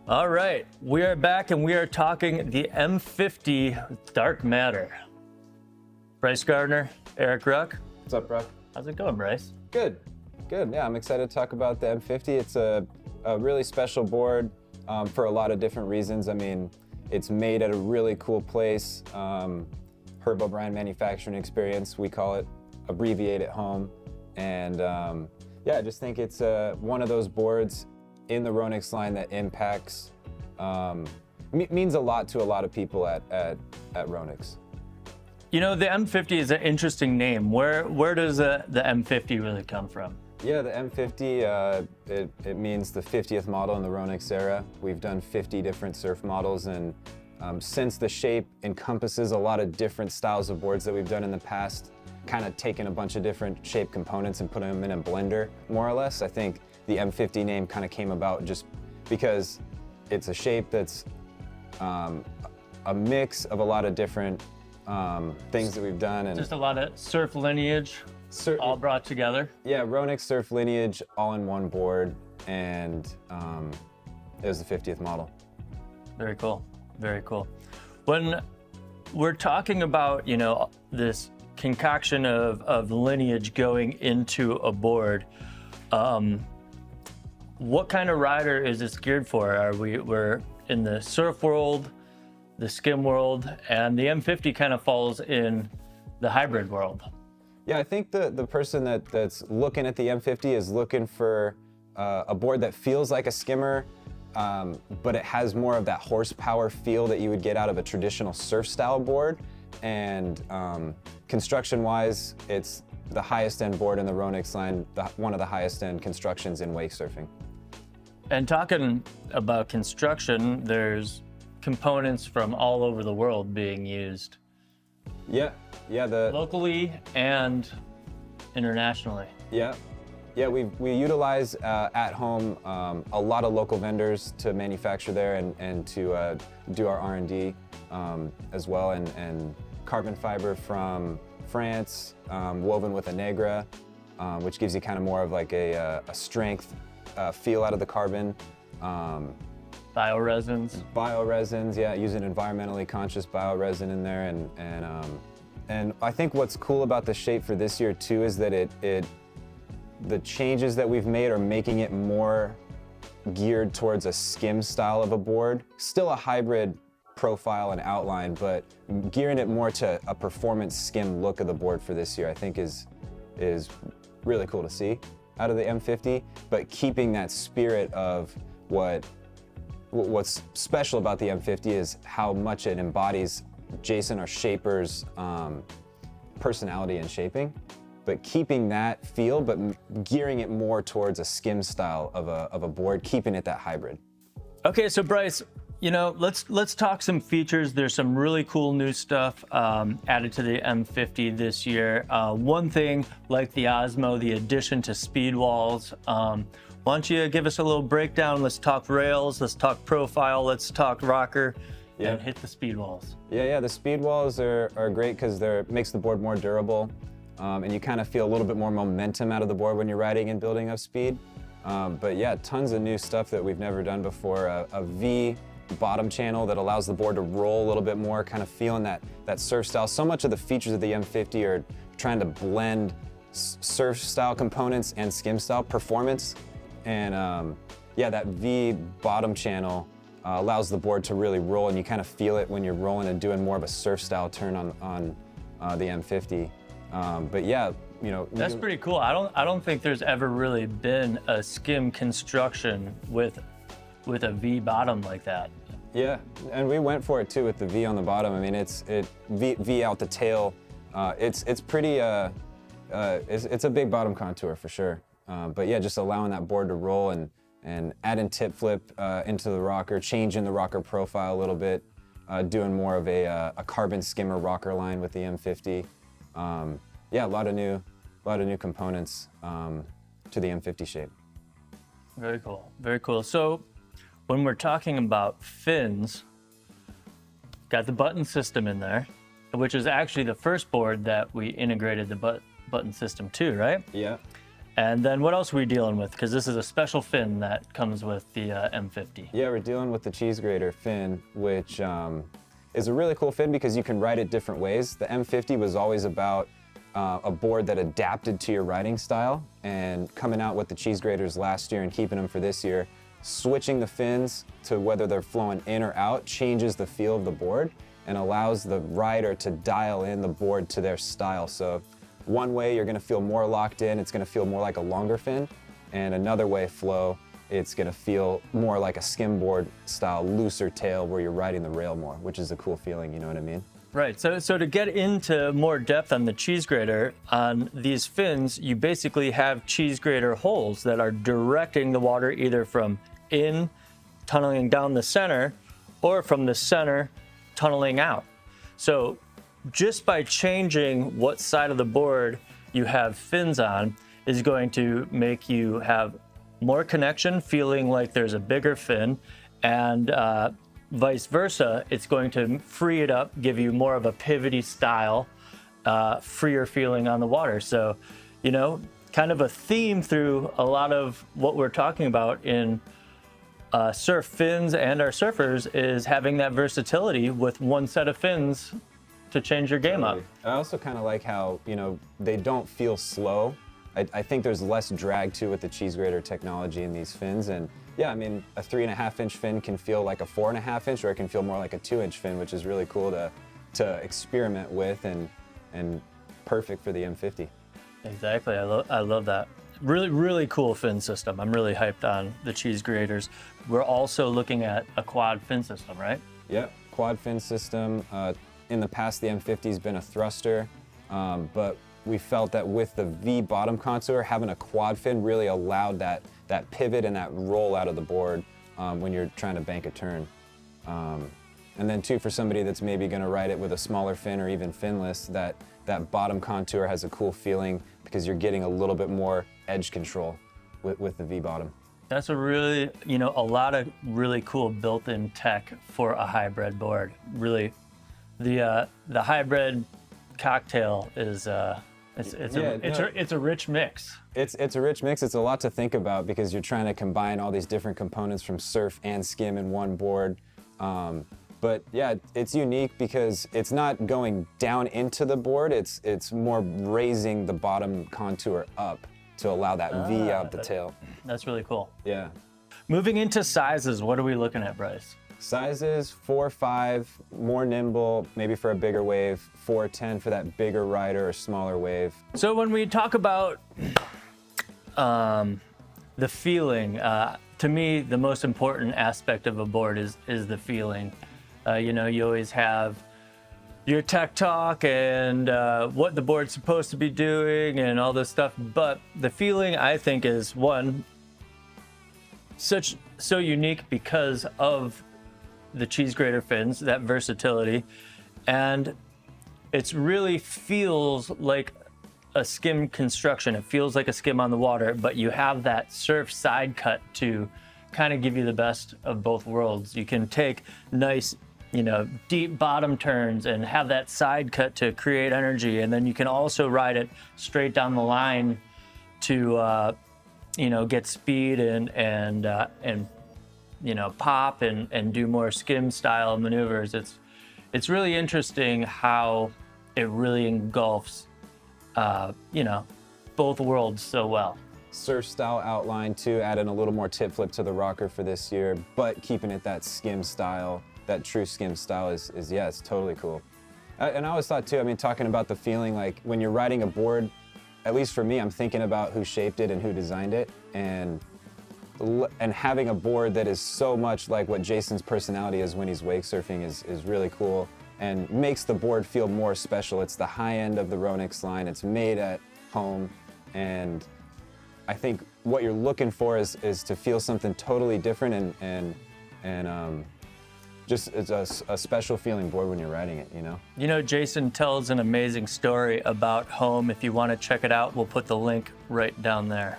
All right, we are back and we are talking the M50 Dark Matter. Bryce Gardner, Erik Ruck. What's up, Ruck? How's it going, Bryce? Good. Yeah, I'm excited to talk about the M50. It's a really special board for a lot of different reasons. I mean, it's made at a really cool place, Herb O'Brien Manufacturing Experience, we call it, abbreviate at home. And yeah, I just think it's one of those boards in the Ronix line that impacts, means a lot to a lot of people at Ronix. You know, the M50 is an interesting name. Where does the M50 really come from? Yeah, the M50, it means the 50th model in the Ronix era. We've done 50 different surf models, and since the shape encompasses a lot of different styles of boards that we've done in the past, kind of taken a bunch of different shape components and put them in a blender, more or less. I think the M50 name kind of came about just because it's a shape that's a mix of a lot of different things that we've done. And just a lot of surf lineage all brought together. Yeah, Ronix surf lineage all in one board, and it was the 50th model. Very cool, very cool. When we're talking about, you know, this concoction of lineage going into a board, what kind of rider is this geared for? We're in the surf world, the skim world, and the M50 kind of falls in the hybrid world. Yeah, I think the person that's looking at the M50 is looking for a board that feels like a skimmer, but it has more of that horsepower feel that you would get out of a traditional surf style board. And construction-wise, it's the highest end board in the Ronix line, one of the highest end constructions in wake surfing. And talking about construction, there's components from all over the world being used. Yeah, locally and internationally. Yeah, we utilize at home a lot of local vendors to manufacture there and to do our R&D as well, and carbon fiber from France, woven with a Negra, which gives you kind of more of like a strength feel out of the carbon. Bioresins, yeah, using environmentally conscious bioresin in there, and I think what's cool about the shape for this year too is that the changes that we've made are making it more geared towards a skim style of a board. Still a hybrid profile and outline, but gearing it more to a performance skim look of the board for this year, I think is really cool to see out of the M50, but keeping that spirit of what's special about the M50 is how much it embodies Jason, our shaper's personality and shaping, but keeping that feel, but gearing it more towards a skim style of a board, keeping it that hybrid. Okay, so Bryce, you know, let's talk some features. There's some really cool new stuff added to the M50 this year. One thing, like the Osmo, the addition to speed walls. Why don't you give us a little breakdown? Let's talk rails, let's talk profile, let's talk rocker, and hit the speed walls. Yeah, the speed walls are great because it makes the board more durable, and you kind of feel a little bit more momentum out of the board when you're riding and building up speed. But yeah, tons of new stuff that we've never done before. A V bottom channel that allows the board to roll a little bit more, kind of feeling that surf style. So much of the features of the M50 are trying to blend surf style components and skim style performance. And yeah, that V bottom channel allows the board to really roll, and you kind of feel it when you're rolling and doing more of a surf style turn on the M50. But yeah, you know, that's pretty cool. I don't think there's ever really been a skim construction with a V bottom like that. Yeah, and we went for it too with the V on the bottom. I mean, it's V out the tail. It's pretty. It's a big bottom contour for sure. But yeah, just allowing that board to roll and adding tip flip into the rocker, changing the rocker profile a little bit, doing more of a carbon skimmer rocker line with the M50. Yeah, a lot of new components to the M50 shape. Very cool, very cool. So when we're talking about fins, got the button system in there, which is actually the first board that we integrated the button system to, right? Yeah. And then what else are we dealing with? Because this is a special fin that comes with the M50. Yeah, we're dealing with the cheese grater fin, which is a really cool fin because you can ride it different ways. The M50 was always about a board that adapted to your riding style, and coming out with the cheese graters last year and keeping them for this year, switching the fins to whether they're flowing in or out changes the feel of the board and allows the rider to dial in the board to their style. So one way you're gonna feel more locked in, it's gonna feel more like a longer fin, and another way flow, it's gonna feel more like a skimboard style, looser tail where you're riding the rail more, which is a cool feeling, you know what I mean? Right, so to get into more depth on the cheese grater, on these fins, you basically have cheese grater holes that are directing the water either from in, tunneling down the center, or from the center, tunneling out. So just by changing what side of the board you have fins on is going to make you have more connection, feeling like there's a bigger fin, and vice versa, it's going to free it up, give you more of a pivoty style, freer feeling on the water. So, you know, kind of a theme through a lot of what we're talking about in surf fins and our surfers is having that versatility with one set of fins to change your game up. I also kind of like how, you know, they don't feel slow. I think there's less drag too with the cheese grater technology in these fins. And yeah, I mean, a 3.5-inch fin can feel like a 4.5-inch, or it can feel more like a 2-inch fin, which is really cool to experiment with and perfect for the M50. Exactly, I love that. Really cool fin system. I'm really hyped on the cheese graters. We're also looking at a quad fin system, right? Yep, quad fin system. In the past, the M50's been a thruster, but we felt that with the V bottom contour, having a quad fin really allowed that pivot and that roll out of the board when you're trying to bank a turn. And then too, for somebody that's maybe gonna ride it with a smaller fin or even finless, that bottom contour has a cool feeling because you're getting a little bit more edge control with the V bottom. That's a really, you know, a lot of really cool built-in tech for a hybrid board. Really, the hybrid cocktail is it's a rich mix. It's a rich mix. It's a lot to think about because you're trying to combine all these different components from surf and skim in one board. But yeah, it's unique because it's not going down into the board. It's more raising the bottom contour up to allow that V out the tail. That's really cool. Yeah. Moving into sizes, what are we looking at, Bryce? Sizes 4, 5, more nimble, maybe for a bigger wave. 4, 10 for that bigger rider or smaller wave. So when we talk about the feeling, to me, the most important aspect of a board is the feeling. You know, you always have your tech talk and what the board's supposed to be doing and all this stuff, but the feeling, I think, is one, so unique because of the cheese grater fins, that versatility, and it really feels like a skim construction. It feels like a skim on the water, but you have that surf side cut to kind of give you the best of both worlds. You can take nice, you know, deep bottom turns and have that side cut to create energy, and then you can also ride it straight down the line to you know, get speed and you know, pop and do more skim style maneuvers. It's really interesting how it really engulfs you know, both worlds so well. Surf style outline too, adding a little more tip flip to the rocker for this year, but keeping it that skim style, that true skim style is yeah, it's totally cool. And I always thought too, I mean, talking about the feeling, like when you're riding a board, at least for me, I'm thinking about who shaped it and who designed it, and having a board that is so much like what Jason's personality is when he's wake surfing is really cool and makes the board feel more special. It's the high end of the Ronix line. It's made at home, and I think what you're looking for is to feel something totally different and just it's a special feeling board when you're riding it, you know? You know, Jason tells an amazing story about home. If you want to check it out, we'll put the link right down there.